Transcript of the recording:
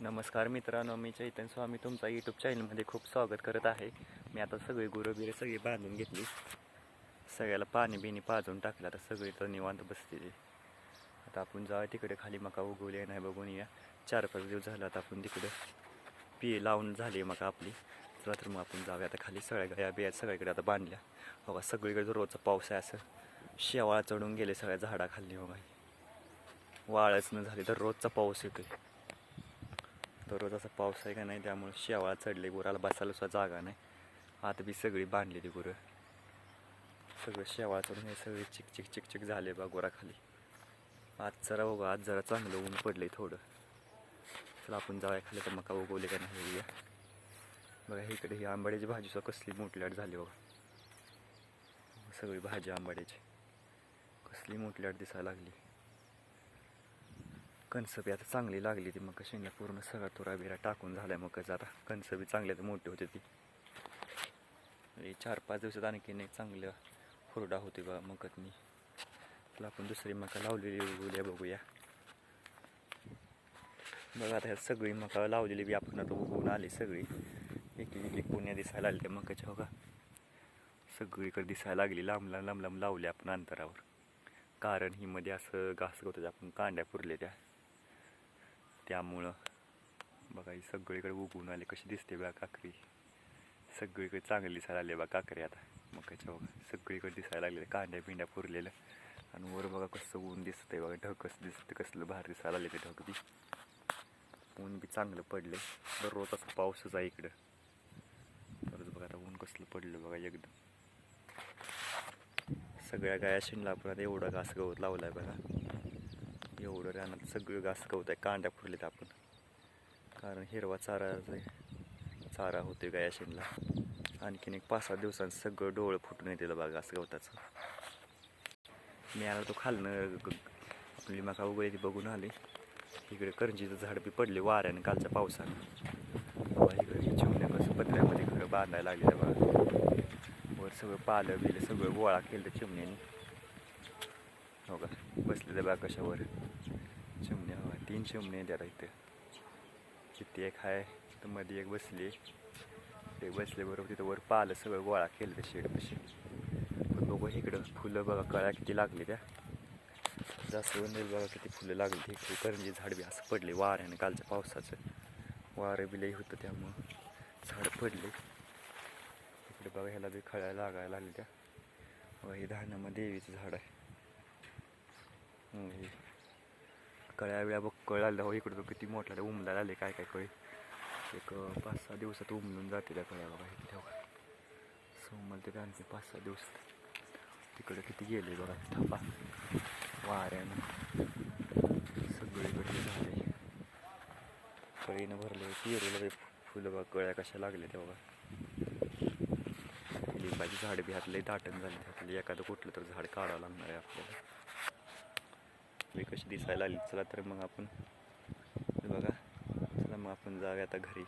नमस्कार मित्रांनो, मी चैतन्य स्वामी तुमचा यूट्यूब चॅनलमध्ये खूप स्वागत करत आहे. मी आता सगळी गुरं सगळी बांधून घेतली, सगळ्याला पाणी बिणी पाजून टाकलं. आता सगळी तर निवांत बसते. आता आपण जाऊया तिकडे, खाली मका उगवली नाही बघून या. 4-5 दिवस झालं आता आपण तिकडे लावून झाली मका आपली. चला तर मग आपण जाऊया आता खाली. सगळ्या गाया बिया सगळीकडे आता बांधल्या. बघा सगळीकडे रोजचा पाऊस आहे, असं शेवाळ चढून गेले सगळ्या झाडाखाली. बघा वाळच न झाली तर रोजचा पाऊस येतोय. रोज असा पाऊस आहे का नाही, त्यामुळे शेवाळा चढले, गुराला बसायला सुद्धा जागा नाही. आता बी सगळी बांधली ती गुरं, सगळं शेवाळा चढून हे सगळे चिक चिक चिक झाले बा गुराखाली. आज जरा चांगलं ऊन पडले थोडं. चला आपण जाऊया खाली तर मका उगवले का नाही या. बघा इकडे ही आंबाड्याची भाजी सुद्धा कसली मोठल्याट झाली बघा. सगळी भाजी आंबाड्याची कसली मोठल्याट दिसायला लागली. कणस बी आता चांगली लागली ती मग शेंगा पूर्ण सगळा तुरा बिरा टाकून झालाय. मग आता कणस बी चांगले तर मोठे होते ती. 4-5 दिवसात आणखीन एक चांगलं हुरडा होते बघा मकतनी. तुला आपण दुसरी मका लावलेली उगवल्या बघूया. बघा आता ह्या सगळी मका लावलेली बी आपण आता उगवून आली सगळी. एक पुण्या दिसायला आली त्या मकाच्या. बघा सगळीकडे दिसायला लागली, लांब लांब लावली आपण अंतरावर. कारण ही मध्ये असं घास गवत आपण कांड्या पुरले त्यामुळं. बघा ही सगळीकडे उगवून आले, कशी दिसते बघा काकरी. सगळीकडे चांगली दिसायला आली बघा काकरी आता मकाच्या. बघा सगळीकडे दिसायला लागले कांड्या बिंड्या पुरलेलं. आणि वर बघा कसं ऊन दिसतंय बघा, ढग कसं दिसतं, कसलं भारी दिसायला आले ते ढग बी. ऊन बी चांगलं पडले. दररोज असं पाऊसच आहे इकडं. तरच बघा आता ऊन कसलं पडलं बघा एकदम. सगळ्या गाया शिंडला आपण आता एवढं घास गवत लावलं आहे बघा. एवढं रानात सगळं घास गवत आहे, कांड्या फुरलेत आपण. कारण हिरवा चारा होते गाया शिंडला. आणखीन एक 5-6 दिवसांत सगळं डोळं फुटून येते बघा घास गवताचं. मी आला तो खालनं आपली मका उगवली ती बघून आली. इकडे करंजीचं झाड बी पडले वाऱ्यानं कालच्या पावसानं. इकडे चिमण्या कसं पत्र्यामध्ये घरं बांधायला लागले बघा. वर सगळं पालं बिलं सगळं गोळा केलं तर चिमण्याने. हो का बसले बघा कशावर चिमण्या. हो 3 चिमण्या द्या इथं. किती एक आहे तर मध्ये एक बसली. ते बसल्याबरोबर तिथं वर पालं सगळं गोळा केलं तर शेडपाशी. पण बघू इकडं फुलं बघा कळ्या किती लागली त्या. जास्वंदी बघा किती फुलं लागली. इकडे करंजी झाड बी असं पडले वाऱ्याने कालच्या पावसाचं. वारं बी लई होतं त्यामुळं झाड पडले. इकडे बघा ह्याला बी खळ्या लागायला लागल्या त्या. बघा हे धानामध्ये देवीचं झाड आहे. कळ्या बिळ्या बघ कळ आल्या हो. इकडं तो किती मोठ्या उमलायला आले काय काय कळे. एक 5-6 दिवसात उमलून जाते त्या कळ्या बघा. इथे उमलते त्या आणखी 5-6 दिवस. तिकडे किती गेले बघा थापा वाऱ्यानं सगळीकडे झाले. कळीनं भरले. पेरूला फुलं बघा कळ्या कशा लागल्या त्या बघा. लिंबाची झाड बी हातले दाटण झाली. हातले एखादं कुठलं तर झाड काढावं लागणार आहे आपल्याला. कशी दिसायला आली. चला तर मग आपण बघा, चला मग आपण जाऊया आता घरी.